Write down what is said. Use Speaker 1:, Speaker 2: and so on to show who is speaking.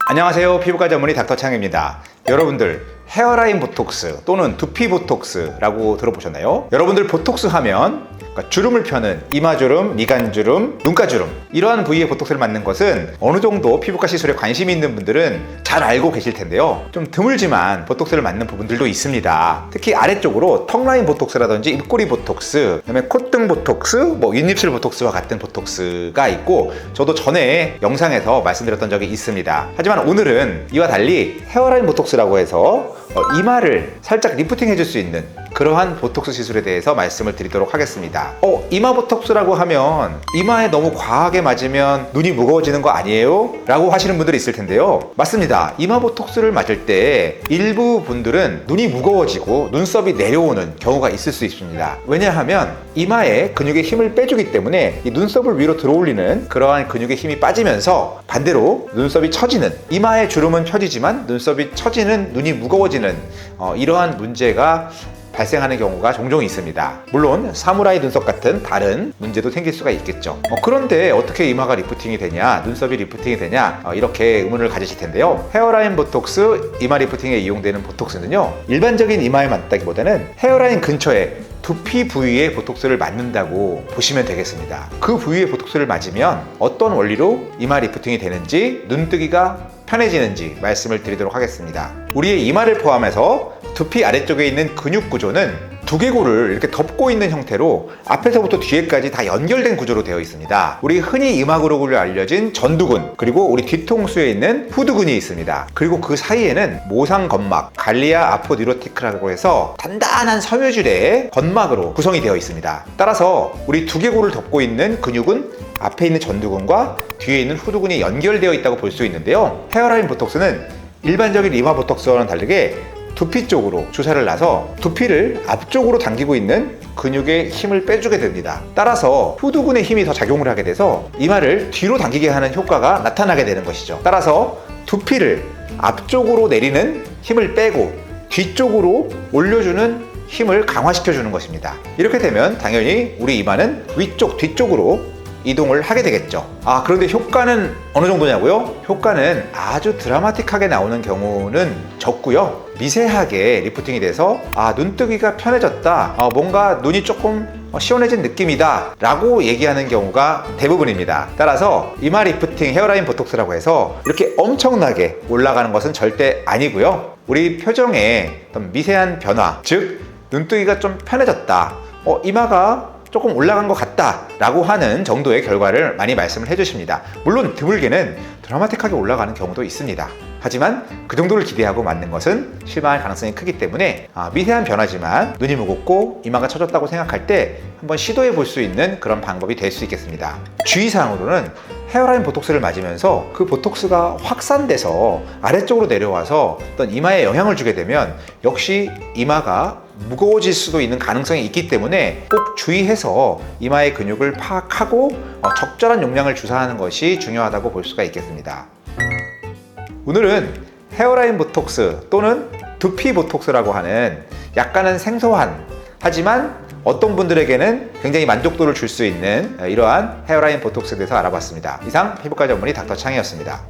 Speaker 1: 안녕하세요. 피부과 전문의 닥터창입니다. 여러분들 헤어라인 보톡스 또는 두피 보톡스라고 들어보셨나요? 여러분들 보톡스 하면 주름을 펴는 이마주름, 미간주름, 눈가주름 이러한 부위에 보톡스를 맞는 것은 어느 정도 피부과 시술에 관심이 있는 분들은 잘 알고 계실 텐데요. 좀 드물지만 보톡스를 맞는 부분들도 있습니다. 특히 아래쪽으로 턱라인 보톡스라든지 입꼬리 보톡스, 그다음에 콧등 보톡스, 윗입술 보톡스와 같은 보톡스가 있고 저도 전에 영상에서 말씀드렸던 적이 있습니다. 하지만 오늘은 이와 달리 헤어라인 보톡스라고 해서 이마를 살짝 리프팅 해줄 수 있는 그러한 보톡스 시술에 대해서 말씀을 드리도록 하겠습니다. 이마 보톡스라고 하면 이마에 너무 과하게 맞으면 눈이 무거워지는 거 아니에요? 라고 하시는 분들이 있을 텐데요. 맞습니다. 이마 보톡스를 맞을 때 일부 분들은 눈이 무거워지고 눈썹이 내려오는 경우가 있을 수 있습니다. 왜냐하면 이마에 근육의 힘을 빼주기 때문에 이 눈썹을 위로 들어올리는 그러한 근육의 힘이 빠지면서 반대로 눈썹이 처지는, 이마의 주름은 펴지지만 눈썹이 처지는, 눈이 무거워지는 이러한 문제가 발생하는 경우가 종종 있습니다. 물론 사무라이 눈썹 같은 다른 문제도 생길 수가 있겠죠. 그런데 어떻게 이마가 리프팅이 되냐, 눈썹이 리프팅이 되냐, 이렇게 의문을 가지실 텐데요. 헤어라인 보톡스, 이마 리프팅에 이용되는 보톡스는요, 일반적인 이마에 맞다기보다는 헤어라인 근처에 두피 부위에 보톡스를 맞는다고 보시면 되겠습니다. 그 부위에 보톡스를 맞으면 어떤 원리로 이마 리프팅이 되는지, 눈뜨기가 편해지는지 말씀을 드리도록 하겠습니다. 우리의 이마를 포함해서 두피 아래쪽에 있는 근육 구조는 두개골을 이렇게 덮고 있는 형태로 앞에서부터 뒤에까지 다 연결된 구조로 되어 있습니다. 우리 흔히 이마그로굴로 알려진 전두근, 그리고 우리 뒤통수에 있는 후두근이 있습니다. 그리고 그 사이에는 모상건막, 갈리아 아포뉴로티크라고 해서 단단한 섬유질의 건막으로 구성이 되어 있습니다. 따라서 우리 두개골을 덮고 있는 근육은 앞에 있는 전두근과 뒤에 있는 후두근이 연결되어 있다고 볼 수 있는데요. 헤어라인 보톡스는 일반적인 이마 보톡스와는 다르게 두피 쪽으로 주사를 놔서 두피를 앞쪽으로 당기고 있는 근육의 힘을 빼주게 됩니다. 따라서 후두근의 힘이 더 작용을 하게 돼서 이마를 뒤로 당기게 하는 효과가 나타나게 되는 것이죠. 따라서 두피를 앞쪽으로 내리는 힘을 빼고 뒤쪽으로 올려주는 힘을 강화시켜주는 것입니다. 이렇게 되면 당연히 우리 이마는 위쪽, 뒤쪽으로 이동을 하게 되겠죠. 그런데 효과는 어느 정도냐고요? 효과는 아주 드라마틱하게 나오는 경우는 적고요. 미세하게 리프팅이 돼서 눈뜨기가 편해졌다, 뭔가 눈이 조금 시원해진 느낌이다 라고 얘기하는 경우가 대부분입니다. 따라서 이마 리프팅, 헤어라인 보톡스라고 해서 이렇게 엄청나게 올라가는 것은 절대 아니고요. 우리 표정에 어떤 미세한 변화, 즉 눈뜨기가 좀 편해졌다, 이마가 조금 올라간 것 같다 라고 하는 정도의 결과를 많이 말씀을 해주십니다. 물론 드물게는 드라마틱하게 올라가는 경우도 있습니다. 하지만 그 정도를 기대하고 맞는 것은 실망할 가능성이 크기 때문에 미세한 변화지만 눈이 무겁고 이마가 처졌다고 생각할 때 한번 시도해 볼 수 있는 그런 방법이 될 수 있겠습니다. 주의사항으로는 헤어라인 보톡스를 맞으면서 그 보톡스가 확산돼서 아래쪽으로 내려와서 어떤 이마에 영향을 주게 되면 역시 이마가 무거워질 수도 있는 가능성이 있기 때문에 꼭 주의해서 이마의 근육을 파악하고 적절한 용량을 주사하는 것이 중요하다고 볼 수가 있겠습니다. 오늘은 헤어라인 보톡스 또는 두피 보톡스라고 하는 약간은 생소한, 하지만 어떤 분들에게는 굉장히 만족도를 줄 수 있는 이러한 헤어라인 보톡스에 대해서 알아봤습니다. 이상 피부과 전문의 닥터창이었습니다.